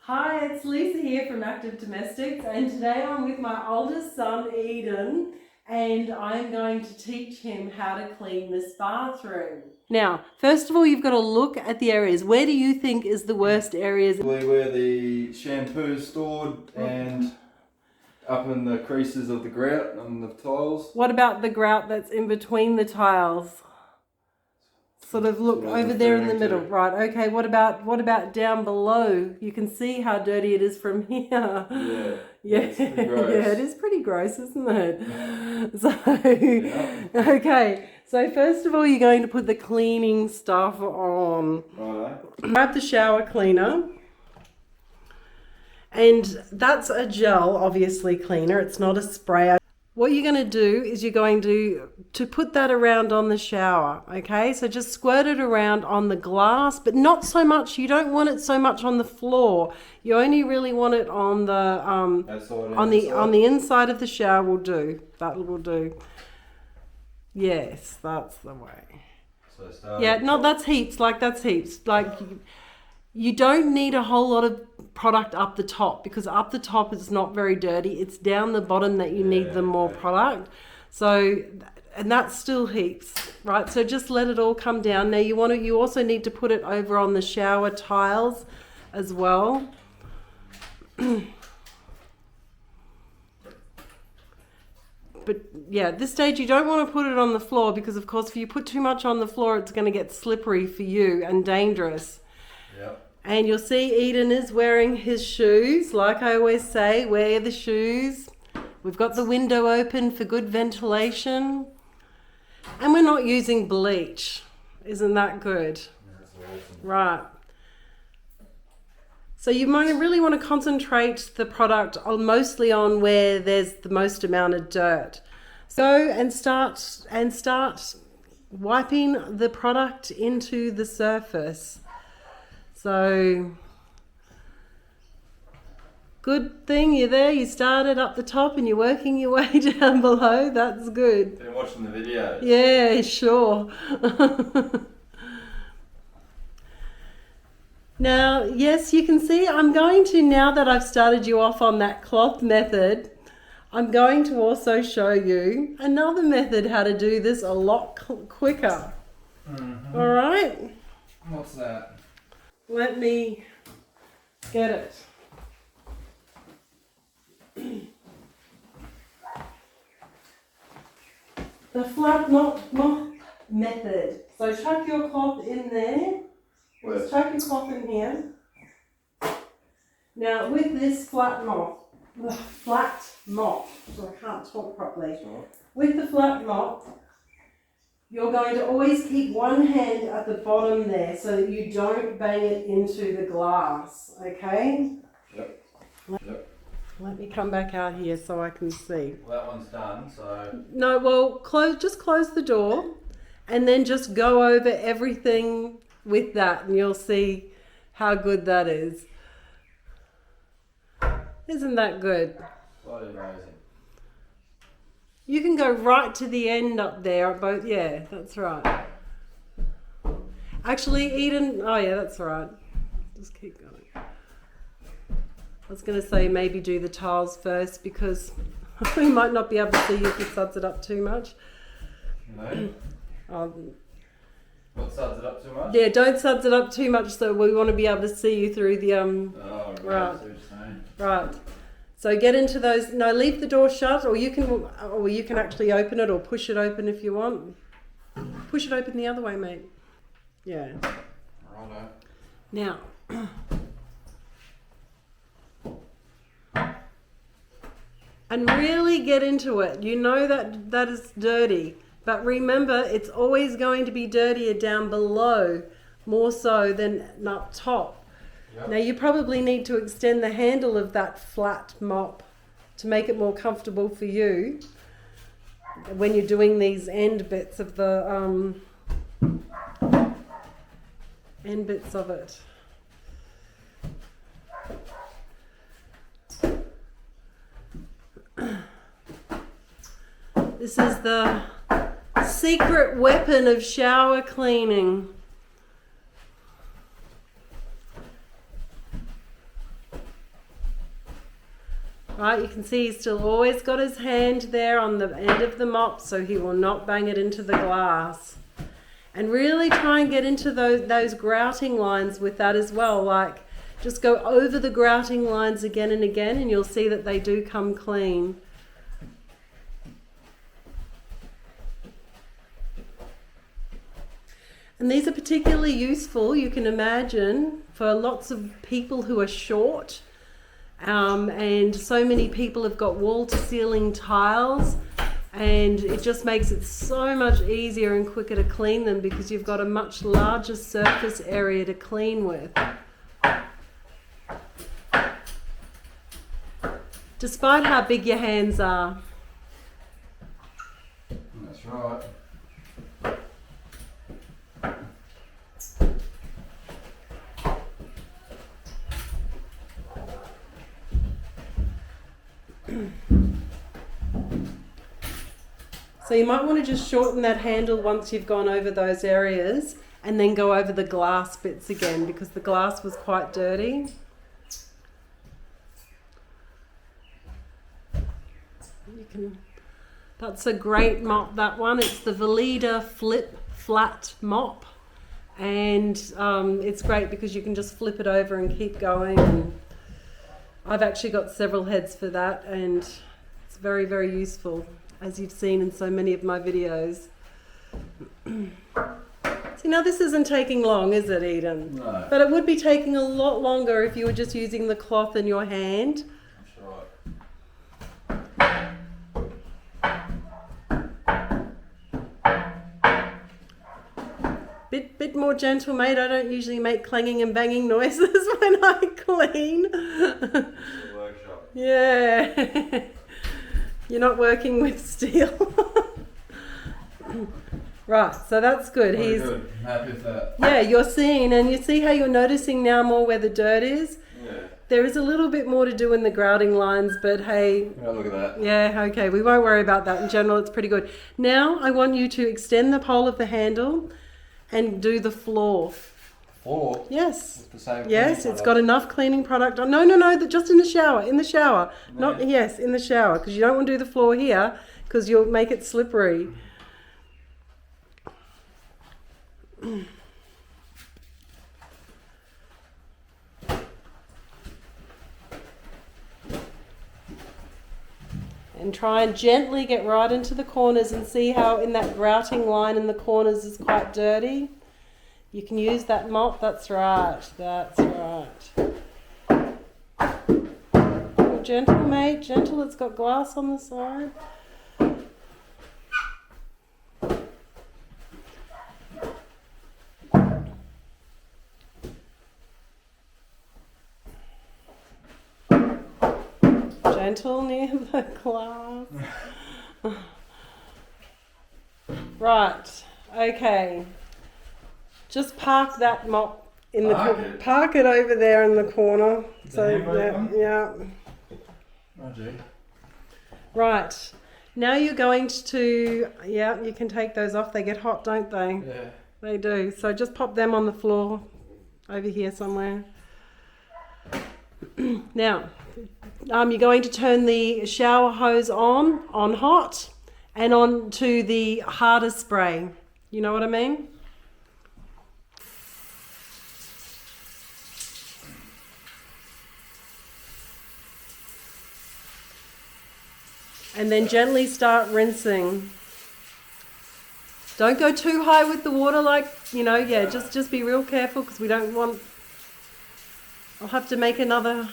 Hi, it's Lisa here from Active Domestics, and today I'm with my oldest son Eden, and I'm going to teach him how to clean this bathroom. Now, first of all, you've got to look at the areas. Where do you think is the worst areas? Where the shampoo is stored and up in the creases of the grout and the tiles. What about the grout that's in between the tiles? Sort of look over there in the middle, right? Okay. What about down below? You can see how dirty it is from here. Yeah. It's pretty gross. Yeah, it is pretty gross, isn't it? So, yeah. Okay. So first of all, you're going to put the cleaning stuff on. Righto. Grab the shower cleaner, and that's a gel, obviously cleaner. It's not a spray. What you're going to do is you're going to put that around on the shower, okay? So just squirt it around on the glass, but not so much. You don't want it so much on the floor. You only really want it on the on the inside of the shower. Will do. That will do. Yes, that's the way. So yeah, no, that's heaps. That's heaps. You don't need a whole lot of product up the top, because up the top is not very dirty. It's down the bottom that you need the more product. So, and that's still heaps, right? So just let it all come down. Now you also need to put it over on the shower tiles as well. But yeah, at this stage you don't want to put it on the floor, because of course if you put too much on the floor, it's going to get slippery for you and dangerous. Yep. And you'll see Eden is wearing his shoes. Like I always say, wear the shoes. We've got the window open for good ventilation. And we're not using bleach. Isn't that good? That's awesome. Right. So you might really want to concentrate the product mostly on where there's the most amount of dirt. So and start wiping the product into the surface. So, good thing you're there. You started up the top and you're working your way down below. That's good. Been watching the videos. Yeah, sure. Now, yes, you can see I'm going to, now that I've started you off on that cloth method, I'm going to also show you another method how to do this a lot quicker. Mm-hmm. All right? What's that? Let me get it. The flat mop method. So chuck your cloth in there. Let's chuck your cloth in here. Now with this flat mop, so I can't talk properly. Sure. With the flat mop, you're going to always keep one hand at the bottom there so that you don't bang it into the glass, okay? Yep. Let me come back out here so I can see. Well, that one's done, so... No, well, just close the door and then just go over everything with that and you'll see how good that is. Isn't that good? Bloody amazing. You can go right to the end up there, both. Yeah, that's right. Actually, Eden, oh yeah, that's right. Just keep going. I was going to say maybe do the tiles first, because we might not be able to see you if you suds it up too much. No. What, suds it up too much? Yeah, don't suds it up too much, so we want to be able to see you through the Oh, right. Right. So get into those. No, leave the door shut, or you can actually open it or push it open if you want. Push it open the other way, mate. Yeah. Righto. Now, and really get into it. You know that is dirty, but remember, it's always going to be dirtier down below, more so than up top. Yep. Now you probably need to extend the handle of that flat mop to make it more comfortable for you when you're doing these end bits of the end bits of it. This is the secret weapon of shower cleaning. Right, you can see he's still always got his hand there on the end of the mop so he will not bang it into the glass. And really try and get into those grouting lines with that as well. Like, just go over the grouting lines again and again and you'll see that they do come clean. And these are particularly useful, you can imagine, for lots of people who are short. And so many people have got wall-to-ceiling tiles, and it just makes it so much easier and quicker to clean them because you've got a much larger surface area to clean with. Despite how big your hands are. That's right. So you might want to just shorten that handle once you've gone over those areas and then go over the glass bits again because the glass was quite dirty. That's a great mop, that one. It's the Vileda Flip Flat Mop, and it's great because you can just flip it over and keep going. And I've actually got several heads for that, and it's very, very useful, as you've seen in so many of my videos. See, now this isn't taking long, is it, Eden? No. But it would be taking a lot longer if you were just using the cloth in your hand. That's right. Bit more gentle, mate. I don't usually make clanging and banging noises when I clean. The workshop. Yeah. You're not working with steel. Right, so that's good. Very good. I'm happy with that. Yeah, you're seeing, and you see how you're noticing now more where the dirt is? Yeah. There is a little bit more to do in the grouting lines, but hey. Yeah, look at that. Yeah, okay, we won't worry about that. In general, it's pretty good. Now, I want you to extend the pole of the handle and do the floor. Floor? Yes. With the same Yes, it's got enough cleaning product. Oh, no, just in the shower. In the shower. No. Not, yes, in the shower, because you don't want to do the floor here because you'll make it slippery. And try and gently get right into the corners and see how in that grouting line in the corners is quite dirty. You can use that mop. That's right. That's right. Oh, gentle, mate. Gentle. It's got glass on the side. Gentle near the glass. Right. Okay. Just park that mop in the park it over there in the corner. So yeah. Roger. Right. Now you're going to you can take those off. They get hot, don't they? Yeah. They do. So just pop them on the floor over here somewhere. Now, you're going to turn the shower hose on hot and on to the harder spray. You know what I mean? And then gently start rinsing. Don't go too high with the water, just be real careful because we don't want... I'll have to make another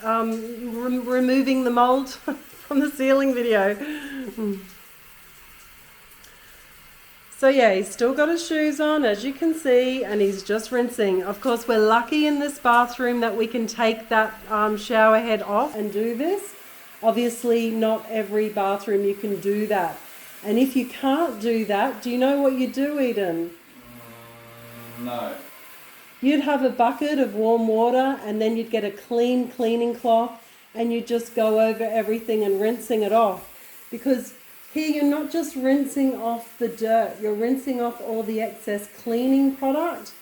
removing the mold from the ceiling video. So yeah, he's still got his shoes on, as you can see, and he's just rinsing. Of course, we're lucky in this bathroom that we can take that shower head off and do this. Obviously, not every bathroom you can do that. And if you can't do that, do you know what you do, Eden? No. You'd have a bucket of warm water and then you'd get a clean cleaning cloth and you'd just go over everything and rinsing it off. Because here you're not just rinsing off the dirt, you're rinsing off all the excess cleaning product.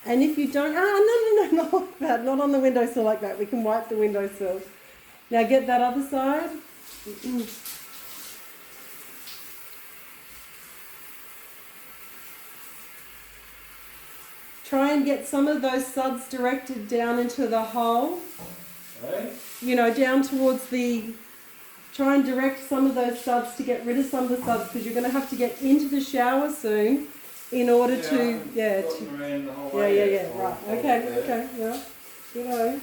And if you don't, no, not like that, not on the windowsill like that. We can wipe the windowsill. Now get that other side. Try and get some of those suds directed down into the hole. Okay. You know, down towards the... Try and direct some of those suds to get rid of some of the suds, because you're going to have to get into the shower soon in order to... Yeah, Right. Okay, yeah. Good.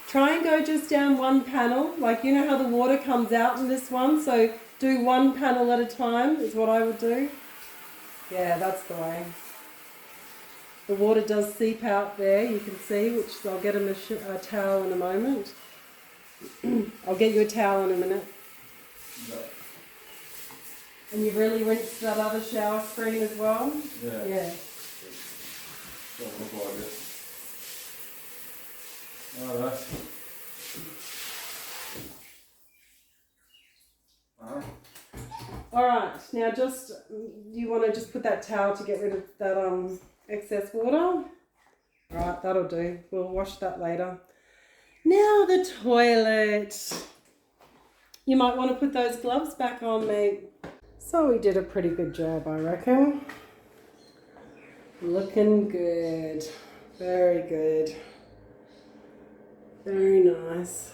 Try and go just down one panel, like you know how the water comes out in this one, so do one panel at a time is what I would do. Yeah, that's the way. The water does seep out there, you can see, which I'll get a towel in a moment. I'll get you a towel in a minute. No. And you've really rinsed that other shower screen as well? Yeah. Yeah. Don't look like it. Alright. Alright, now just, you want to just put that towel to get rid of that excess water? Alright, that'll do. We'll wash that later. Now the toilet. You might want to put those gloves back on, mate. So we did a pretty good job, I reckon. Looking good. Very good. Very nice.